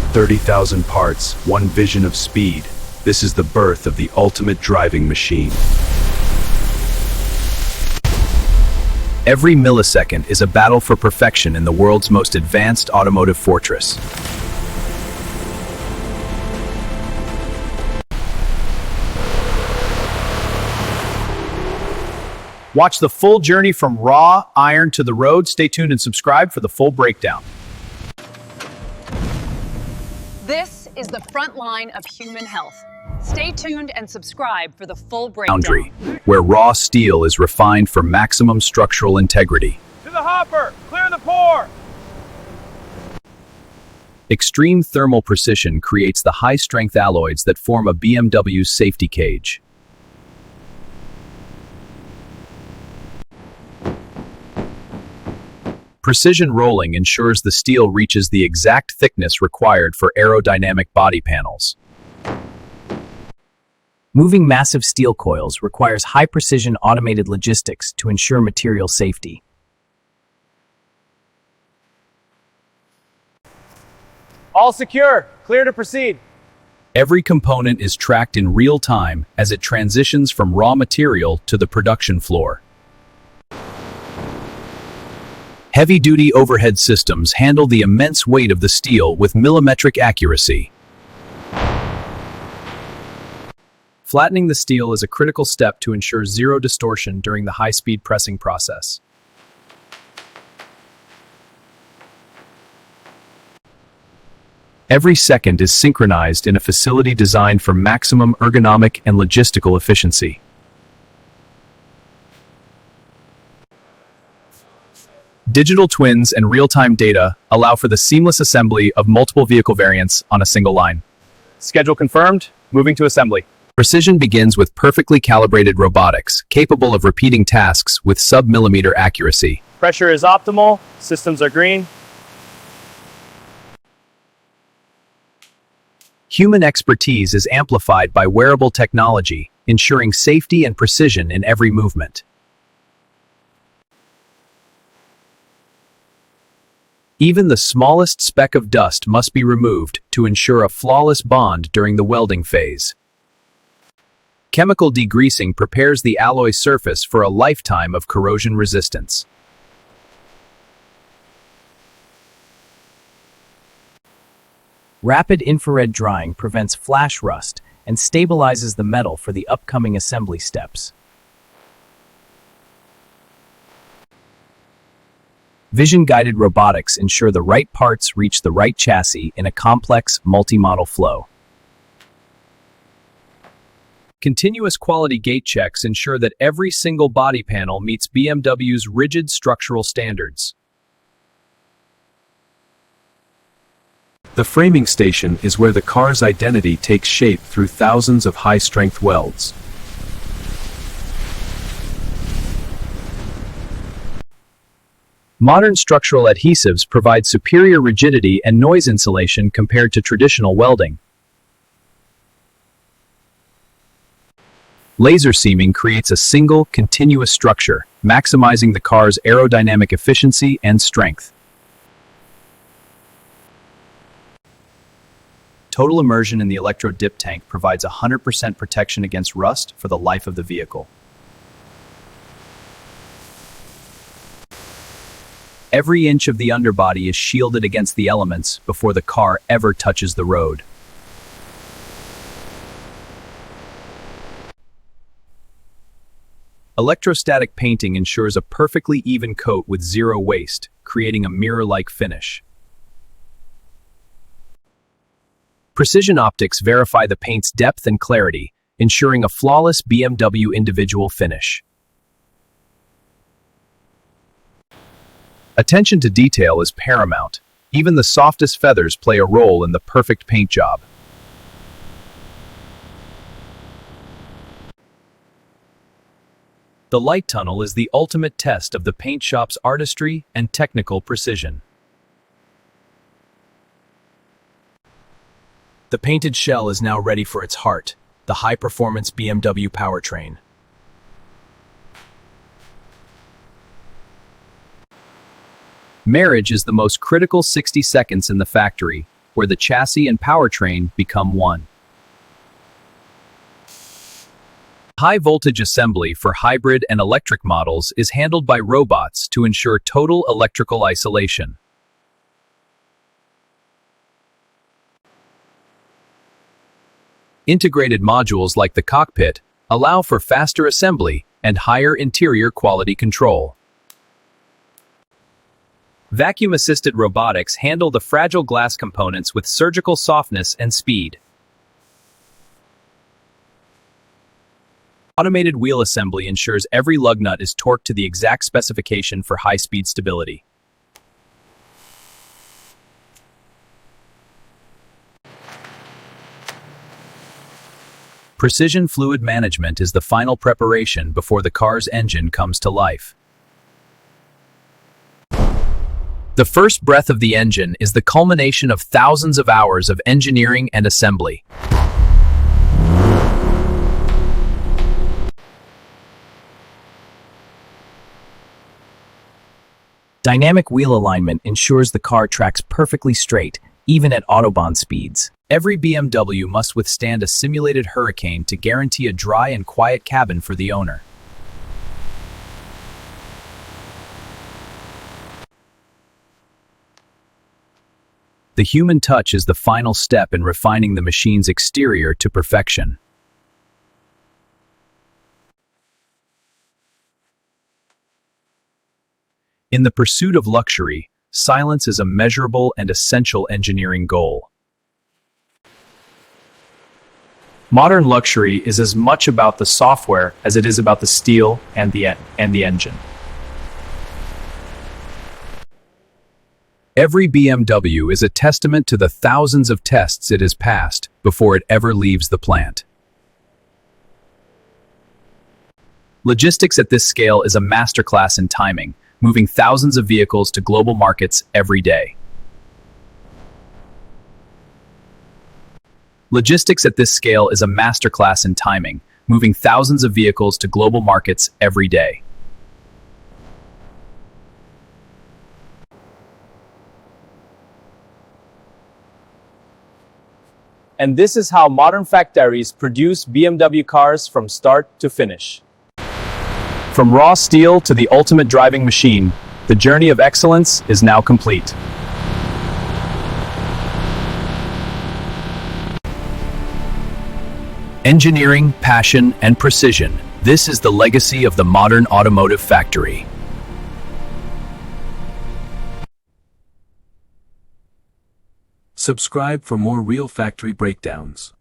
30,000 parts, one vision of speed. This is the birth of the ultimate driving machine. Every millisecond is a battle for perfection in the world's most advanced automotive fortress. Watch the full journey from raw iron to the road. Stay tuned and subscribe for the full breakdown. This is the front line of human health. Stay tuned and subscribe for the full breakdown. Foundry, where raw steel is refined for maximum structural integrity. To the hopper! Clear the pour! Extreme thermal precision creates the high-strength alloys that form a BMW's safety cage. Precision rolling ensures the steel reaches the exact thickness required for aerodynamic body panels. Moving massive steel coils requires high-precision automated logistics to ensure material safety. All secure. Clear to proceed. Every component is tracked in real time as it transitions from raw material to the production floor. Heavy-duty overhead systems handle the immense weight of the steel with millimetric accuracy. Flattening the steel is a critical step to ensure zero distortion during the high-speed pressing process. Every second is synchronized in a facility designed for maximum ergonomic and logistical efficiency. Digital twins and real-time data allow for the seamless assembly of multiple vehicle variants on a single line. Schedule confirmed. Moving to assembly. Precision begins with perfectly calibrated robotics, capable of repeating tasks with sub-millimeter accuracy. Pressure is optimal. Systems are green. Human expertise is amplified by wearable technology, ensuring safety and precision in every movement. Even the smallest speck of dust must be removed to ensure a flawless bond during the welding phase. Chemical degreasing prepares the alloy surface for a lifetime of corrosion resistance. Rapid infrared drying prevents flash rust and stabilizes the metal for the upcoming assembly steps. Vision-guided robotics ensure the right parts reach the right chassis in a complex, multi-model flow. Continuous quality gate checks ensure that every single body panel meets BMW's rigid structural standards. The framing station is where the car's identity takes shape through thousands of high-strength welds. Modern structural adhesives provide superior rigidity and noise insulation compared to traditional welding. Laser seaming creates a single, continuous structure, maximizing the car's aerodynamic efficiency and strength. Total immersion in the electrode dip tank provides 100% protection against rust for the life of the vehicle. Every inch of the underbody is shielded against the elements before the car ever touches the road. Electrostatic painting ensures a perfectly even coat with zero waste, creating a mirror-like finish. Precision optics verify the paint's depth and clarity, ensuring a flawless BMW individual finish. Attention to detail is paramount. Even the softest feathers play a role in the perfect paint job. The light tunnel is the ultimate test of the paint shop's artistry and technical precision. The painted shell is now ready for its heart, the high-performance BMW powertrain. Marriage is the most critical 60 seconds in the factory, where the chassis and powertrain become one. High-voltage assembly for hybrid and electric models is handled by robots to ensure total electrical isolation. Integrated modules like the cockpit allow for faster assembly and higher interior quality control. Vacuum-assisted robotics handle the fragile glass components with surgical softness and speed. Automated wheel assembly ensures every lug nut is torqued to the exact specification for high-speed stability. Precision fluid management is the final preparation before the car's engine comes to life. The first breath of the engine is the culmination of thousands of hours of engineering and assembly. Dynamic wheel alignment ensures the car tracks perfectly straight, even at Autobahn speeds. Every BMW must withstand a simulated hurricane to guarantee a dry and quiet cabin for the owner. The human touch is the final step in refining the machine's exterior to perfection. In the pursuit of luxury, silence is a measurable and essential engineering goal. Modern luxury is as much about the software as it is about the steel and the engine. Every BMW is a testament to the thousands of tests it has passed before it ever leaves the plant. Logistics at this scale is a masterclass in timing, moving thousands of vehicles to global markets every day. Logistics at this scale is a masterclass in timing, moving thousands of vehicles to global markets every day. And this is how modern factories produce BMW cars from start to finish. From raw steel to the ultimate driving machine, the journey of excellence is now complete. Engineering, passion, and precision. This is the legacy of the modern automotive factory. Subscribe for more real factory breakdowns.